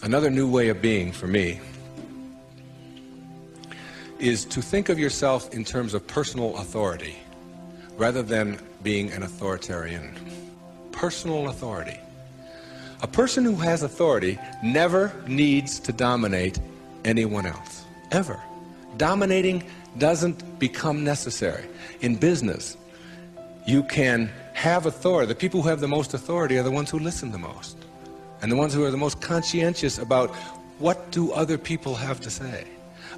Another new way of being for me is to think of yourself in terms of personal authority rather than being an authoritarian. Personal authority. A person who has authority never needs to dominate anyone else, ever. Dominating doesn't become necessary. In business, you can have authority. The people who have the most authority are the ones who listen the most, and the ones who are the most conscientious about what do other people have to say.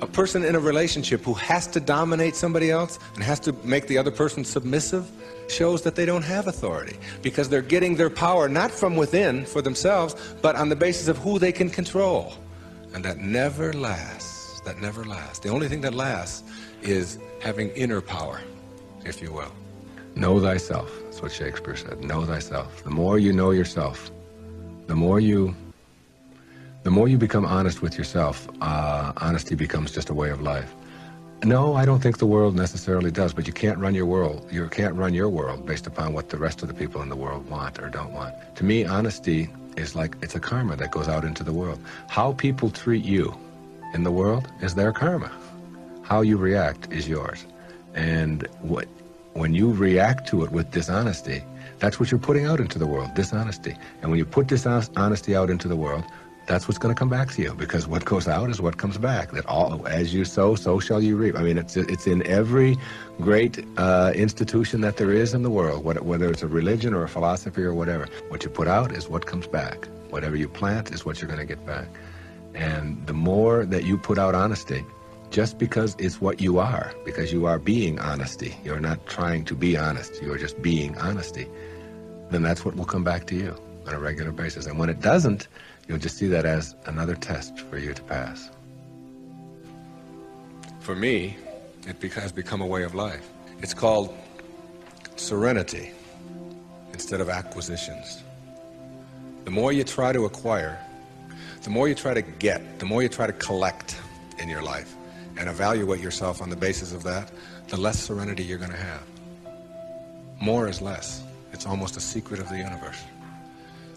A person in a relationship who has to dominate somebody else and has to make the other person submissive shows that they don't have authority, because they're getting their power not from within for themselves, but on the basis of who they can control. And that never lasts. That never lasts. The only thing that lasts is having inner power, if you will. Know thyself. That's what Shakespeare said. Know thyself. The more you know yourself, the more you become honest with yourself, honesty becomes just a way of life. No, I don't think the world necessarily does, but you can't run your world. You can't run your world based upon what the rest of the people in the world want or don't want. To me, honesty is like, it's a karma that goes out into the world. How people treat you in the world is their karma. How you react is yours. And when you react to it with dishonesty, that's what you're putting out into the world, dishonesty. And when you put dishonesty out into the world, that's what's going to come back to you, because what goes out is what comes back. That all, as you sow, so shall you reap. I mean, it's in every great institution that there is in the world, whether it's a religion or a philosophy or whatever. What you put out is what comes back. Whatever you plant is what you're going to get back. And the more that you put out honesty, just because it's what you are, because you are being honesty, you're not trying to be honest, you're just being honesty, then that's what will come back to you on a regular basis. And when it doesn't, you'll just see that as another test for you to pass. For me, it has become a way of life. It's called serenity instead of acquisitions. The more you try to acquire, the more you try to get, the more you try to collect in your life and evaluate yourself on the basis of that, the less serenity you're going to have. More is less. It's almost a secret of the universe.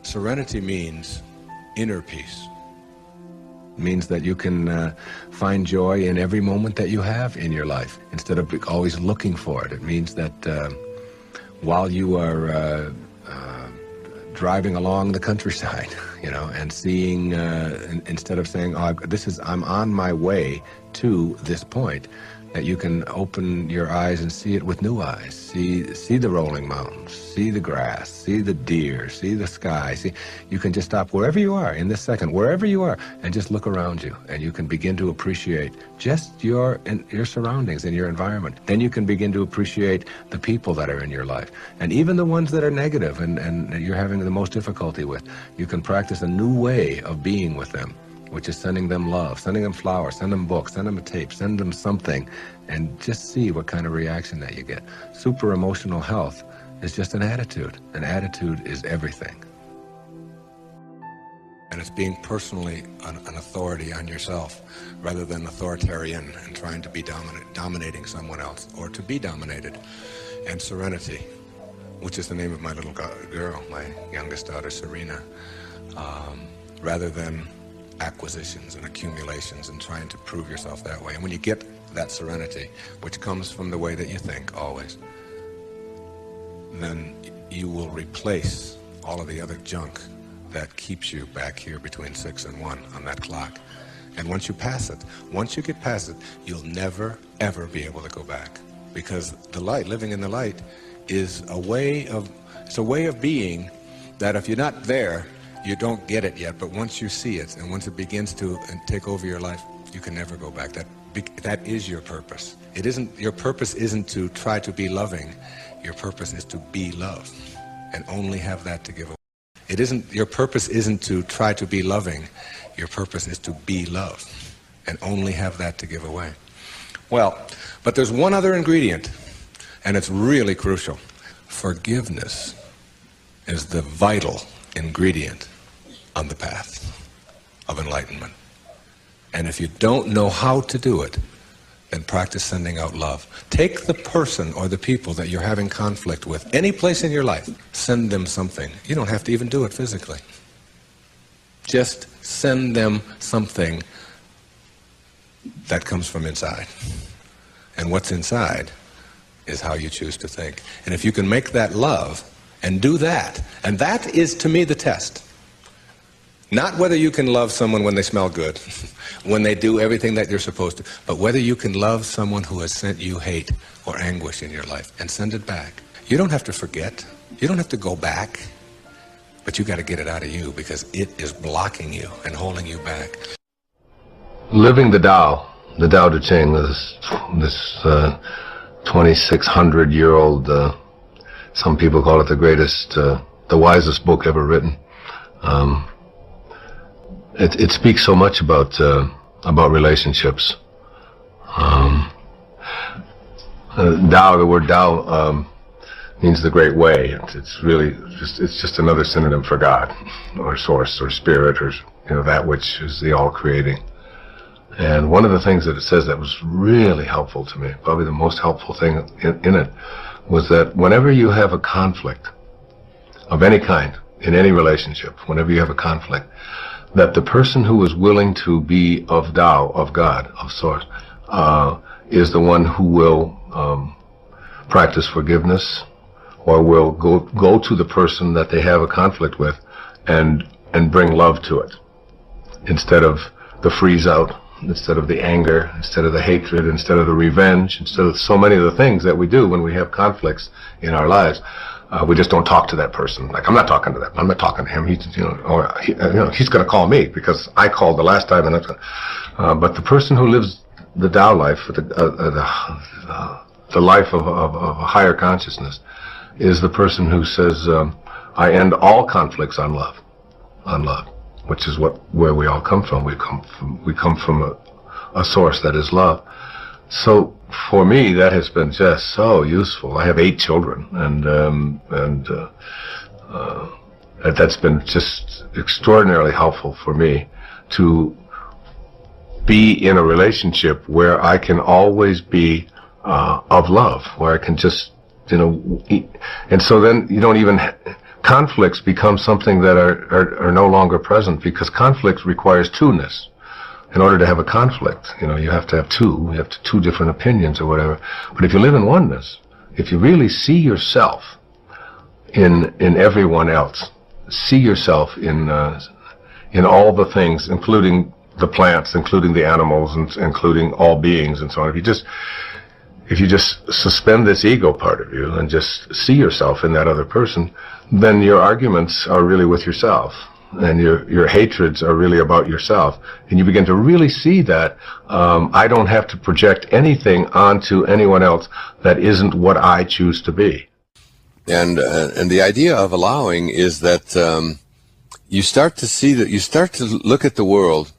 Serenity means inner peace. It means that you can find joy in every moment that you have in your life instead of always looking for it. It means that while you are driving along the countryside, you know, and seeing, instead of saying, oh, I'm on my way to this point, that you can open your eyes and see it with new eyes. See the rolling mountains, see the grass, see the deer, see the sky. You can just stop wherever you are in this second, wherever you are, and just look around you, and you can begin to appreciate just your surroundings and your environment. Then you can begin to appreciate the people that are in your life, and even the ones that are negative and you're having the most difficulty with. You can practice a new way of being with them, which is sending them love, sending them flowers, send them books, send them a tape, send them something, and just see what kind of reaction that you get. Super emotional health is just an attitude. An attitude is everything. And it's being personally an authority on yourself rather than authoritarian and trying to be dominating someone else or to be dominated. And serenity, which is the name of my little girl, my youngest daughter, Serena, rather than acquisitions and accumulations and trying to prove yourself that way. And when you get that serenity, which comes from the way that you think always, then you will replace all of the other junk that keeps you back here between 6 and 1 on that clock. And once you pass it, once you get past it, you'll never, ever be able to go back. Because the light, living in the light, is a way of being that if you're not there, you don't get it yet, but once you see it, and once it begins to take over your life, you can never go back. That is your purpose. Your purpose isn't to try to be loving. Your purpose is to be love, and only have that to give away. Your purpose isn't to try to be loving. Your purpose is to be love, and only have that to give away. Well, but there's one other ingredient, and it's really crucial. Forgiveness is the vital ingredient on the path of enlightenment. And if you don't know how to do it, then practice sending out love. Take the person or the people that you're having conflict with, any place in your life, send them something. You don't have to even do it physically. Just send them something that comes from inside. And what's inside is how you choose to think. And if you can make that love and do that, and that is to me the test. Not whether you can love someone when they smell good, when they do everything that you're supposed to, but whether you can love someone who has sent you hate or anguish in your life and send it back. You don't have to forget. You don't have to go back. But you got to get it out of you because it is blocking you and holding you back. Living the Tao Te Ching, this 2,600-year-old, some people call it the greatest, the wisest book ever written. It speaks so much about relationships. Tao, the word Tao, means the great way. It's really just another synonym for God, or source, or spirit, or that which is the all-creating. And one of the things that it says that was really helpful to me, probably the most helpful thing in it, was that whenever you have a conflict of any kind in any relationship, whenever you have a conflict, that the person who is willing to be of Tao, of God, of Source, is the one who will practice forgiveness, or will go to the person that they have a conflict with and bring love to it, instead of the freeze out, instead of the anger, instead of the hatred, instead of the revenge, instead of so many of the things that we do when we have conflicts in our lives. We just don't talk to that person. Like, I'm not talking to that. I'm not talking to him. He's going to call me because I called the last time. And but the person who lives the Tao life, the life of a higher consciousness, is the person who says, I end all conflicts on love, which is where we all come from. We come from a source that is love. So for me, that has been just so useful. I have 8 children, and that's been just extraordinarily helpful for me to be in a relationship where I can always be of love, where I can just, and so then you don't even, conflicts become something that are no longer present, because conflict requires two-ness. In order to have a conflict, you have to have two different opinions or whatever. But if you live in oneness, if you really see yourself in everyone else, see yourself in all the things, including the plants, including the animals, and including all beings and so on. If you just suspend this ego part of you and just see yourself in that other person, then your arguments are really with yourself, and your hatreds are really about yourself, and you begin to really see that I don't have to project anything onto anyone else that isn't what I choose to be. And the idea of allowing is that you start to see that, you start to look at the world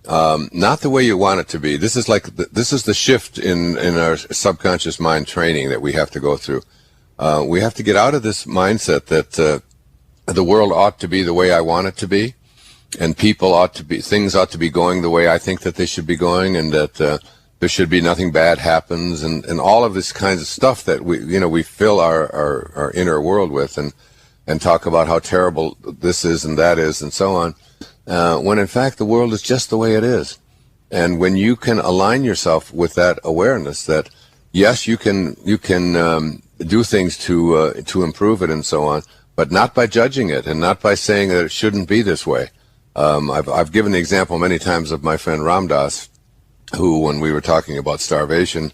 not the way you want it to be. This is the shift in our subconscious mind training that we have to go through. We have to get out of this mindset that the world ought to be the way I want it to be, and things ought to be going the way I think that they should be going, and that there should be nothing bad happens, and all of this kinds of stuff that we fill our inner world with, and talk about how terrible this is and that is and so on, when in fact the world is just the way it is. And when you can align yourself with that awareness that yes, you can do things to improve it and so on, but not by judging it, and not by saying that it shouldn't be this way. I've given the example many times of my friend Ram Dass, who, when we were talking about starvation,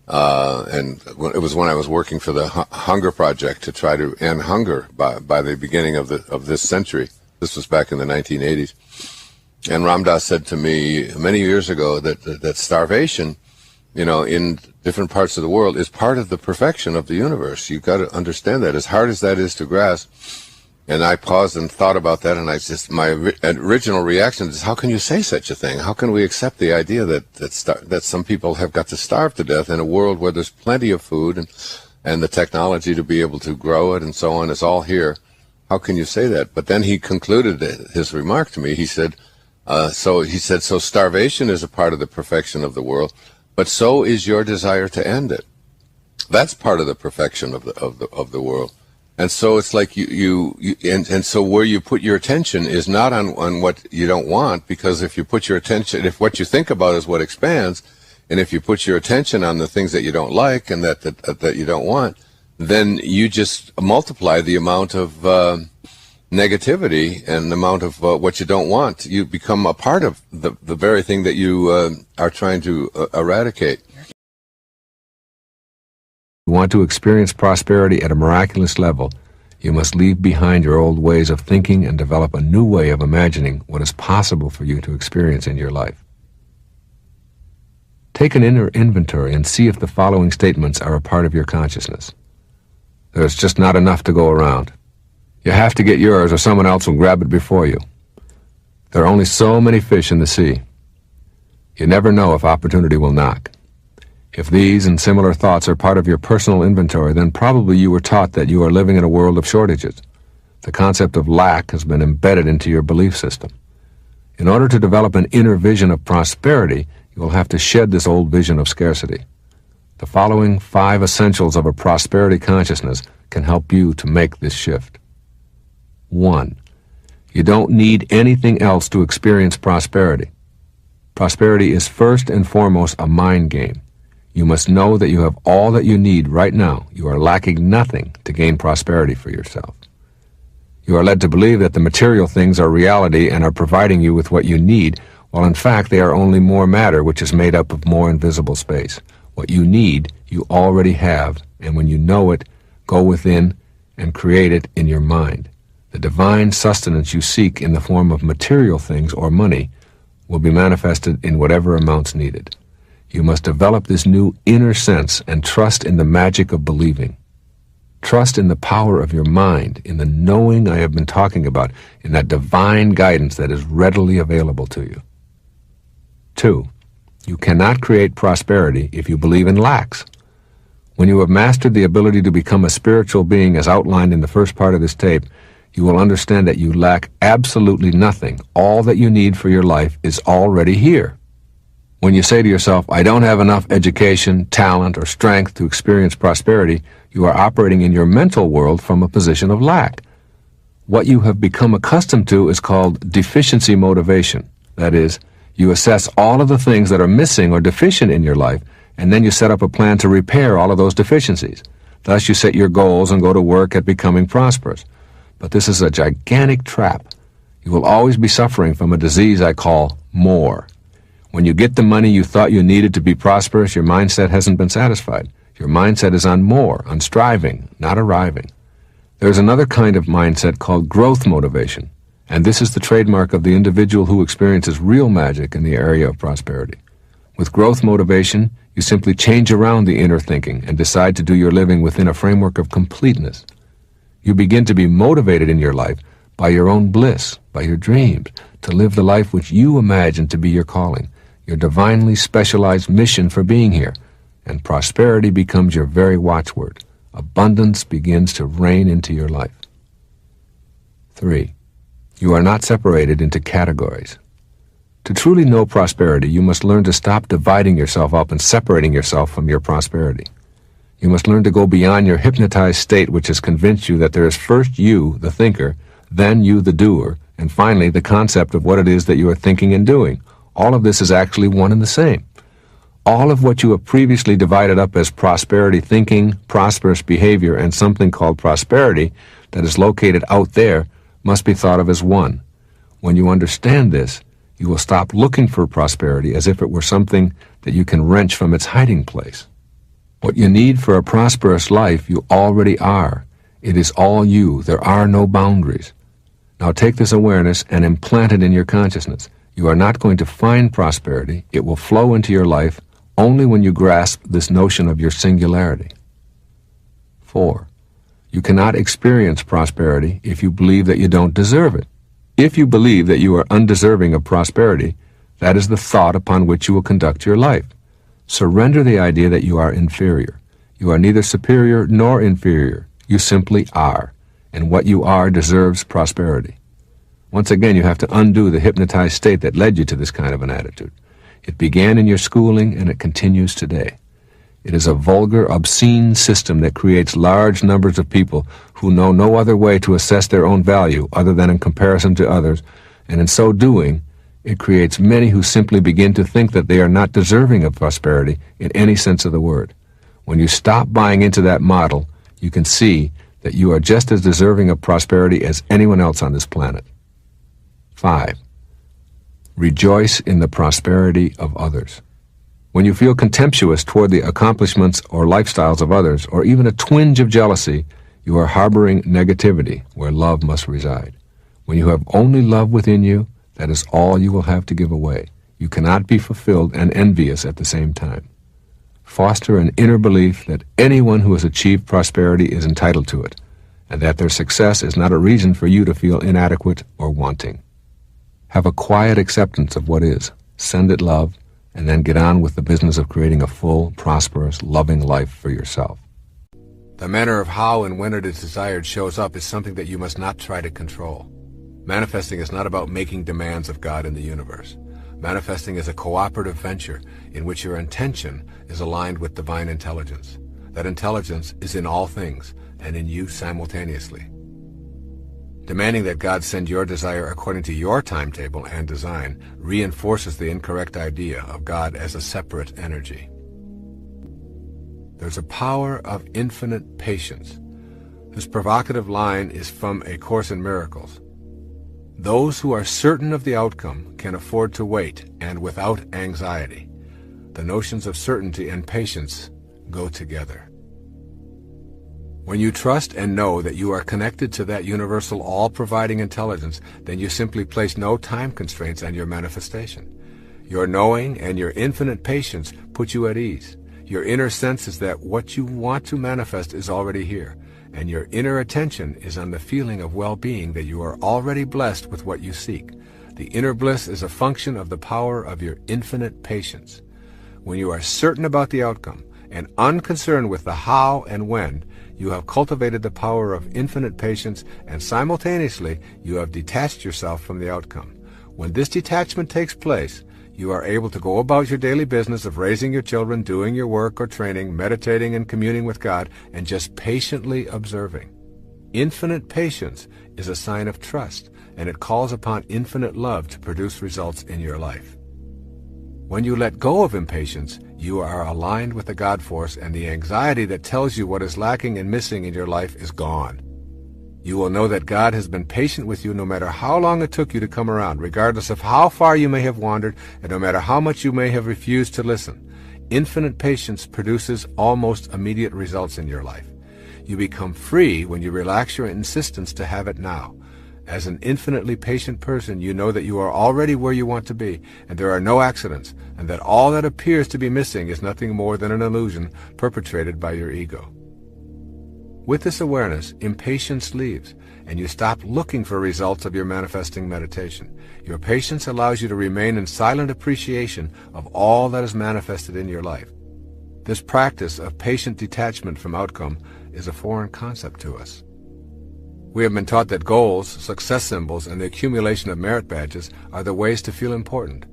and it was when I was working for the Hunger Project to try to end hunger by the beginning of this century. This was back in the 1980s. And Ram Dass said to me many years ago that starvation, in different parts of the world, is part of the perfection of the universe. You've got to understand that, as hard as that is to grasp. And I paused and thought about that, and my original reaction is, how can you say such a thing? How can we accept the idea that some people have got to starve to death in a world where there's plenty of food and the technology to be able to grow it and so on is all here? How can you say that? But then he concluded his remark to me. He said, so starvation is a part of the perfection of the world, but so is your desire to end it. That's part of the perfection of the world. And so it's like and so where you put your attention is not on what you don't want, because if you put your attention, if what you think about is what expands, and if you put your attention on the things that you don't like and that you don't want, then you just multiply the amount of negativity and the amount of what you don't want. You become a part of the very thing that you are trying to eradicate. You want to experience prosperity at a miraculous level, you must leave behind your old ways of thinking and develop a new way of imagining what is possible for you to experience in your life. Take an inner inventory and see if the following statements are a part of your consciousness. There's just not enough to go around. You have to get yours or someone else will grab it before you. There are only so many fish in the sea. You never know if opportunity will knock. If these and similar thoughts are part of your personal inventory, then probably you were taught that you are living in a world of shortages. The concept of lack has been embedded into your belief system. In order to develop an inner vision of prosperity, you will have to shed this old vision of scarcity. The following 5 essentials of a prosperity consciousness can help you to make this shift. 1. You don't need anything else to experience prosperity. Prosperity is first and foremost a mind game. You must know that you have all that you need right now. You are lacking nothing to gain prosperity for yourself. You are led to believe that the material things are reality and are providing you with what you need, while in fact they are only more matter which is made up of more invisible space. What you need, you already have, and when you know it, go within and create it in your mind. The divine sustenance you seek in the form of material things or money will be manifested in whatever amounts needed. You must develop this new inner sense and trust in the magic of believing. Trust in the power of your mind, in the knowing I have been talking about, in that divine guidance that is readily available to you. 2. You cannot create prosperity if you believe in lacks. When you have mastered the ability to become a spiritual being as outlined in the first part of this tape, you will understand that you lack absolutely nothing. All that you need for your life is already here. When you say to yourself, I don't have enough education, talent, or strength to experience prosperity, you are operating in your mental world from a position of lack. What you have become accustomed to is called deficiency motivation. That is, you assess all of the things that are missing or deficient in your life, and then you set up a plan to repair all of those deficiencies. Thus, you set your goals and go to work at becoming prosperous. But this is a gigantic trap. You will always be suffering from a disease I call more. When you get the money you thought you needed to be prosperous, your mindset hasn't been satisfied. Your mindset is on more, on striving, not arriving. There's another kind of mindset called growth motivation, and this is the trademark of the individual who experiences real magic in the area of prosperity. With growth motivation, you simply change around the inner thinking and decide to do your living within a framework of completeness. You begin to be motivated in your life by your own bliss, by your dreams, to live the life which you imagine to be your calling, your divinely specialized mission for being here, and prosperity becomes your very watchword. Abundance begins to reign into your life. 3. You are not separated into categories. To truly know prosperity, you must learn to stop dividing yourself up and separating yourself from your prosperity. You must learn to go beyond your hypnotized state which has convinced you that there is first you, the thinker, then you, the doer, and finally the concept of what it is that you are thinking and doing. All of this is actually one and the same. All of what you have previously divided up as prosperity thinking, prosperous behavior, and something called prosperity that is located out there must be thought of as one. When you understand this, you will stop looking for prosperity as if it were something that you can wrench from its hiding place. What you need for a prosperous life you already are. It is all you. There are no boundaries. Now take this awareness and implant it in your consciousness. You are not going to find prosperity. It will flow into your life only when you grasp this notion of your singularity. 4. You cannot experience prosperity if you believe that you don't deserve it. If you believe that you are undeserving of prosperity, that is the thought upon which you will conduct your life. Surrender the idea that you are inferior. You are neither superior nor inferior. You simply are, and what you are deserves prosperity. Once again, you have to undo the hypnotized state that led you to this kind of an attitude. It began in your schooling, and it continues today. It is a vulgar, obscene system that creates large numbers of people who know no other way to assess their own value other than in comparison to others, and in so doing, it creates many who simply begin to think that they are not deserving of prosperity in any sense of the word. When you stop buying into that model, you can see that you are just as deserving of prosperity as anyone else on this planet. 5. Rejoice in the prosperity of others. When you feel contemptuous toward the accomplishments or lifestyles of others, or even a twinge of jealousy, you are harboring negativity where love must reside. When you have only love within you, that is all you will have to give away. You cannot be fulfilled and envious at the same time. Foster an inner belief that anyone who has achieved prosperity is entitled to it, and that their success is not a reason for you to feel inadequate or wanting. Have a quiet acceptance of what is, send it love, and then get on with the business of creating a full, prosperous, loving life for yourself. The manner of how and when it is desired shows up is something that you must not try to control. Manifesting is not about making demands of God in the universe. Manifesting is a cooperative venture in which your intention is aligned with divine intelligence. That intelligence is in all things and in you simultaneously. Demanding that God send your desire according to your timetable and design reinforces the incorrect idea of God as a separate energy. There's a power of infinite patience. This provocative line is from A Course in Miracles. Those who are certain of the outcome can afford to wait, and without anxiety. The notions of certainty and patience go together. When you trust and know that you are connected to that universal all-providing intelligence, then you simply place no time constraints on your manifestation. Your knowing and your infinite patience put you at ease. Your inner sense is that what you want to manifest is already here, and your inner attention is on the feeling of well-being that you are already blessed with what you seek. The inner bliss is a function of the power of your infinite patience. When you are certain about the outcome and unconcerned with the how and when, you have cultivated the power of infinite patience, and simultaneously you have detached yourself from the outcome. When this detachment takes place, you are able to go about your daily business of raising your children, doing your work or training, meditating and communing with God, and just patiently observing. Infinite patience is a sign of trust, and it calls upon infinite love to produce results in your life. When you let go of impatience, you are aligned with the God force, and the anxiety that tells you what is lacking and missing in your life is gone. You will know that God has been patient with you no matter how long it took you to come around, regardless of how far you may have wandered, and no matter how much you may have refused to listen. Infinite patience produces almost immediate results in your life. You become free when you relax your insistence to have it now. As an infinitely patient person, you know that you are already where you want to be, and there are no accidents, and that all that appears to be missing is nothing more than an illusion perpetrated by your ego. With this awareness, impatience leaves, and you stop looking for results of your manifesting meditation. Your patience allows you to remain in silent appreciation of all that is manifested in your life. This practice of patient detachment from outcome is a foreign concept to us. We have been taught that goals, success symbols, and the accumulation of merit badges are the ways to feel important.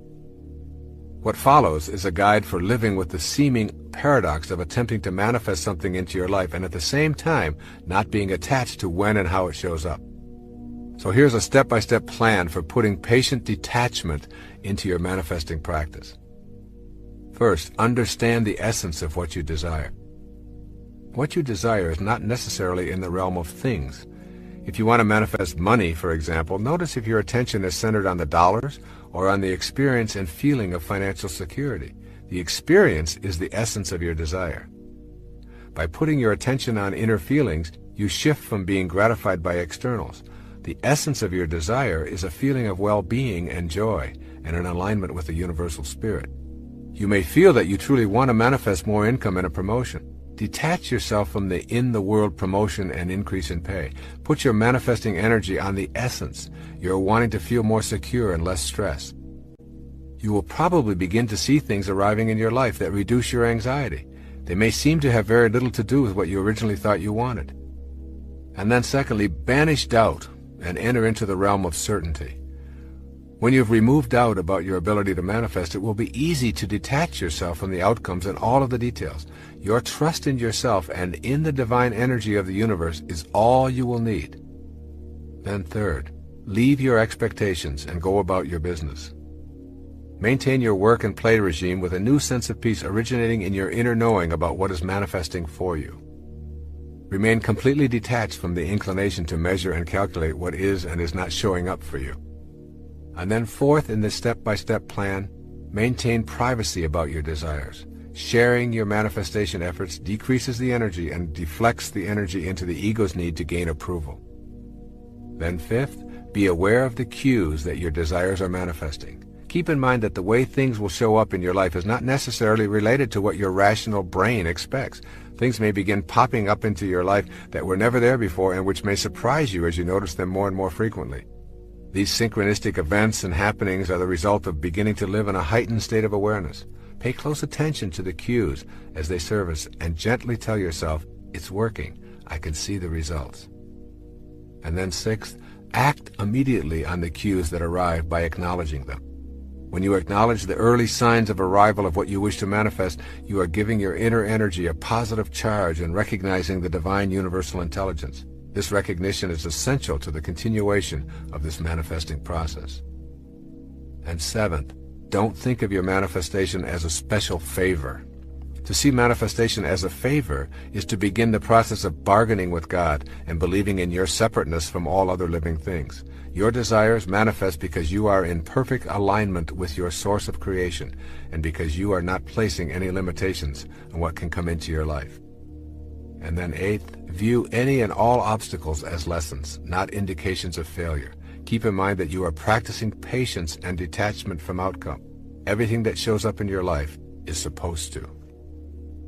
What follows is a guide for living with the seeming paradox of attempting to manifest something into your life and at the same time not being attached to when and how it shows up. So here's a step-by-step plan for putting patient detachment into your manifesting practice. First, understand the essence of what you desire. What you desire is not necessarily in the realm of things. If you want to manifest money, for example, notice if your attention is centered on the dollars or on the experience and feeling of financial security. The experience is the essence of your desire. By putting your attention on inner feelings, you shift from being gratified by externals. The essence of your desire is a feeling of well-being and joy and an alignment with the universal spirit. You may feel that you truly want to manifest more income and a promotion. Detach yourself from the in-the-world promotion and increase in pay. Put your manifesting energy on the essence. You're wanting to feel more secure and less stress. You will probably begin to see things arriving in your life that reduce your anxiety. They may seem to have very little to do with what you originally thought you wanted. And then secondly, banish doubt and enter into the realm of certainty. When you've removed doubt about your ability to manifest, it will be easy to detach yourself from the outcomes and all of the details. Your trust in yourself and in the divine energy of the universe is all you will need. Then third, leave your expectations and go about your business. Maintain your work and play regime with a new sense of peace originating in your inner knowing about what is manifesting for you. Remain completely detached from the inclination to measure and calculate what is and is not showing up for you. And then fourth, in this step-by-step plan, maintain privacy about your desires. Sharing your manifestation efforts decreases the energy and deflects the energy into the ego's need to gain approval. Then fifth, be aware of the cues that your desires are manifesting. Keep in mind that the way things will show up in your life is not necessarily related to what your rational brain expects. Things may begin popping up into your life that were never there before and which may surprise you as you notice them more and more frequently. These synchronistic events and happenings are the result of beginning to live in a heightened state of awareness. Pay close attention to the cues as they surface and gently tell yourself, it's working, I can see the results. And then sixth, act immediately on the cues that arrive by acknowledging them. When you acknowledge the early signs of arrival of what you wish to manifest, you are giving your inner energy a positive charge and recognizing the divine universal intelligence. This recognition is essential to the continuation of this manifesting process. And seventh, don't think of your manifestation as a special favor. To see manifestation as a favor is to begin the process of bargaining with God and believing in your separateness from all other living things. Your desires manifest because you are in perfect alignment with your source of creation and because you are not placing any limitations on what can come into your life. And then eighth, view any and all obstacles as lessons, not indications of failure. Keep in mind that you are practicing patience and detachment from outcome. Everything that shows up in your life is supposed to.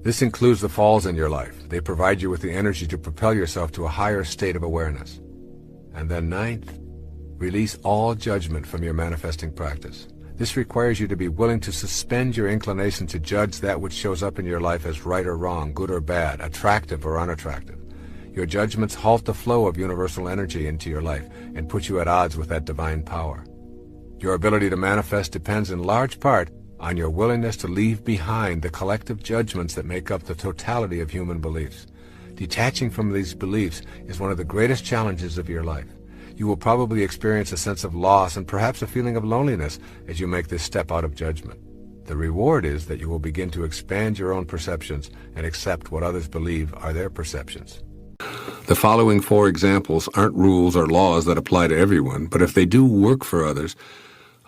This includes the falls in your life. They provide you with the energy to propel yourself to a higher state of awareness. And then ninth, release all judgment from your manifesting practice. This requires you to be willing to suspend your inclination to judge that which shows up in your life as right or wrong, good or bad, attractive or unattractive. Your judgments halt the flow of universal energy into your life and put you at odds with that divine power. Your ability to manifest depends in large part on your willingness to leave behind the collective judgments that make up the totality of human beliefs. Detaching from these beliefs is one of the greatest challenges of your life. You will probably experience a sense of loss and perhaps a feeling of loneliness as you make this step out of judgment. The reward is that you will begin to expand your own perceptions and accept what others believe are their perceptions. The following 4 examples aren't rules or laws that apply to everyone, but if they do work for others,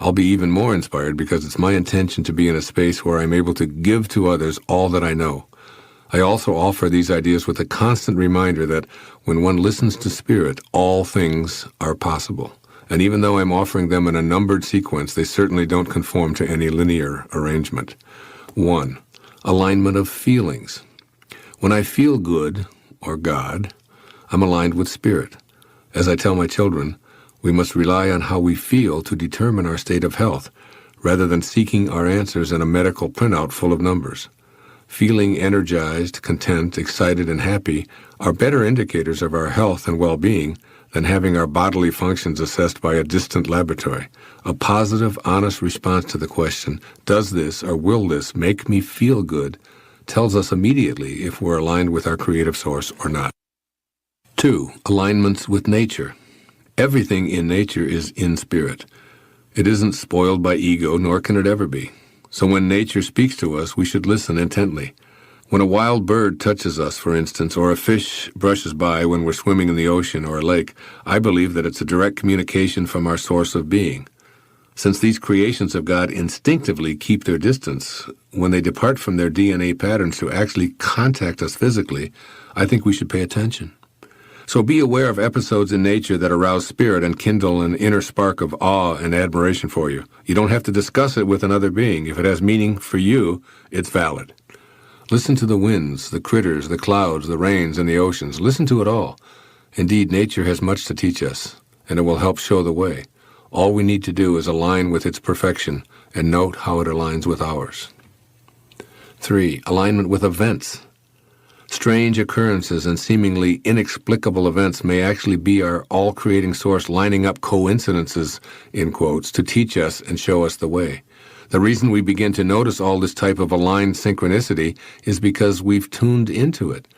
I'll be even more inspired because it's my intention to be in a space where I'm able to give to others all that I know. I also offer these ideas with a constant reminder that when one listens to Spirit, all things are possible. And even though I'm offering them in a numbered sequence, they certainly don't conform to any linear arrangement. 1. Alignment of feelings. When I feel good, or God, I'm aligned with Spirit. As I tell my children, we must rely on how we feel to determine our state of health, rather than seeking our answers in a medical printout full of numbers. Feeling energized, content, excited, and happy are better indicators of our health and well-being than having our bodily functions assessed by a distant laboratory. A positive, honest response to the question, does this or will this make me feel good, tells us immediately if we're aligned with our creative source or not. 2. Alignments with nature. Everything in nature is in spirit. It isn't spoiled by ego, nor can it ever be. So when nature speaks to us, we should listen intently. When a wild bird touches us, for instance, or a fish brushes by when we're swimming in the ocean or a lake, I believe that it's a direct communication from our source of being. Since these creations of God instinctively keep their distance, when they depart from their DNA patterns to actually contact us physically, I think we should pay attention. So be aware of episodes in nature that arouse spirit and kindle an inner spark of awe and admiration for you. You don't have to discuss it with another being. If it has meaning for you, it's valid. Listen to the winds, the critters, the clouds, the rains, and the oceans. Listen to it all. Indeed, nature has much to teach us, and it will help show the way. All we need to do is align with its perfection and note how it aligns with ours. 3. Alignment with events. Strange occurrences and seemingly inexplicable events may actually be our all-creating source lining up coincidences, in quotes, to teach us and show us the way. The reason we begin to notice all this type of aligned synchronicity is because we've tuned into it.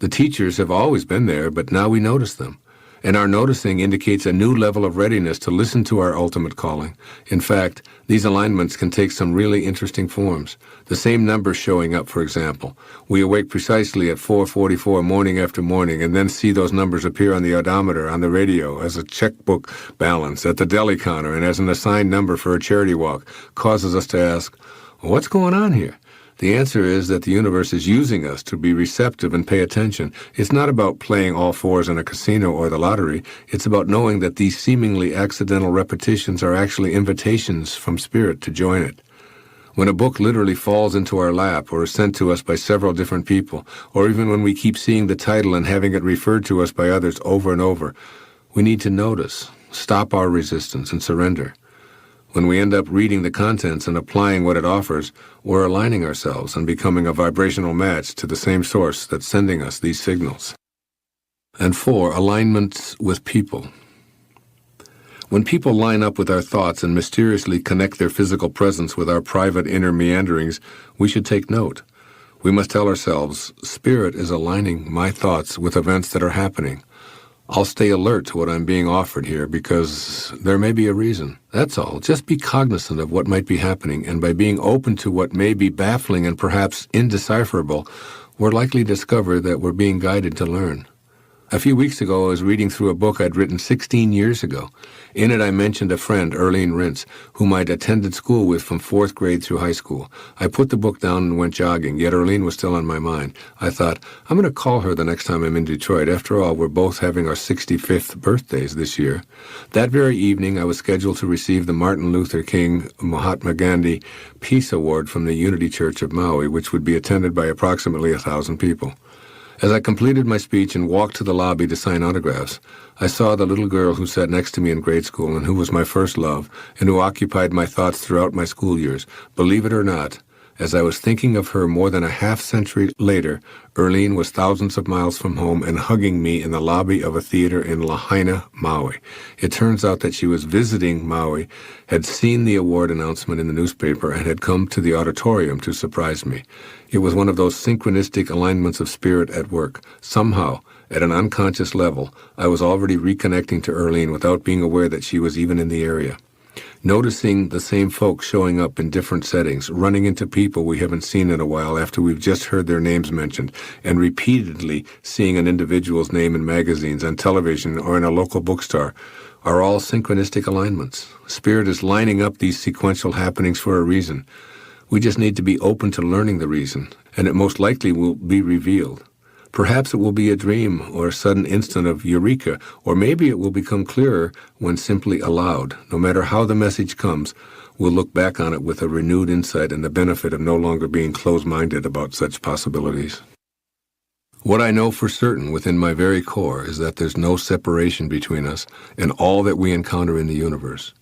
The teachers have always been there, but now we notice them. And our noticing indicates a new level of readiness to listen to our ultimate calling. In fact, these alignments can take some really interesting forms. The same numbers showing up, for example. We awake precisely at 4:44 morning after morning and then see those numbers appear on the odometer, on the radio, as a checkbook balance, at the deli counter, and as an assigned number for a charity walk, causes us to ask, what's going on here? The answer is that the universe is using us to be receptive and pay attention. It's not about playing all fours in a casino or the lottery. It's about knowing that these seemingly accidental repetitions are actually invitations from Spirit to join it. When a book literally falls into our lap or is sent to us by several different people, or even when we keep seeing the title and having it referred to us by others over and over, we need to notice, stop our resistance, and surrender. When we end up reading the contents and applying what it offers, we're aligning ourselves and becoming a vibrational match to the same source that's sending us these signals. And 4, alignment with people. When people line up with our thoughts and mysteriously connect their physical presence with our private inner meanderings, we should take note. We must tell ourselves, Spirit is aligning my thoughts with events that are happening. I'll stay alert to what I'm being offered here because there may be a reason. That's all. Just be cognizant of what might be happening, and by being open to what may be baffling and perhaps indecipherable, we're likely to discover that we're being guided to learn. A few weeks ago, I was reading through a book I'd written 16 years ago. In it, I mentioned a friend, Earlene Rintz, whom I'd attended school with from 4th grade through high school. I put the book down and went jogging, yet Earlene was still on my mind. I thought, I'm going to call her the next time I'm in Detroit. After all, we're both having our 65th birthdays this year. That very evening, I was scheduled to receive the Martin Luther King Mahatma Gandhi Peace Award from the Unity Church of Maui, which would be attended by approximately 1,000 people. As I completed my speech and walked to the lobby to sign autographs, I saw the little girl who sat next to me in grade school and who was my first love and who occupied my thoughts throughout my school years. Believe it or not, as I was thinking of her more than a half-century later, Earlene was thousands of miles from home and hugging me in the lobby of a theater in Lahaina, Maui. It turns out that she was visiting Maui, had seen the award announcement in the newspaper, and had come to the auditorium to surprise me. It was one of those synchronistic alignments of spirit at work. Somehow, at an unconscious level, I was already reconnecting to Earlene without being aware that she was even in the area. Noticing the same folks showing up in different settings, running into people we haven't seen in a while after we've just heard their names mentioned, and repeatedly seeing an individual's name in magazines, on television, or in a local bookstore, are all synchronistic alignments. Spirit is lining up these sequential happenings for a reason. We just need to be open to learning the reason, and it most likely will be revealed. Perhaps it will be a dream or a sudden instant of eureka, or maybe it will become clearer when simply allowed. No matter how the message comes, we'll look back on it with a renewed insight and the benefit of no longer being closed-minded about such possibilities. What I know for certain within my very core is that there's no separation between us and all that we encounter in the universe.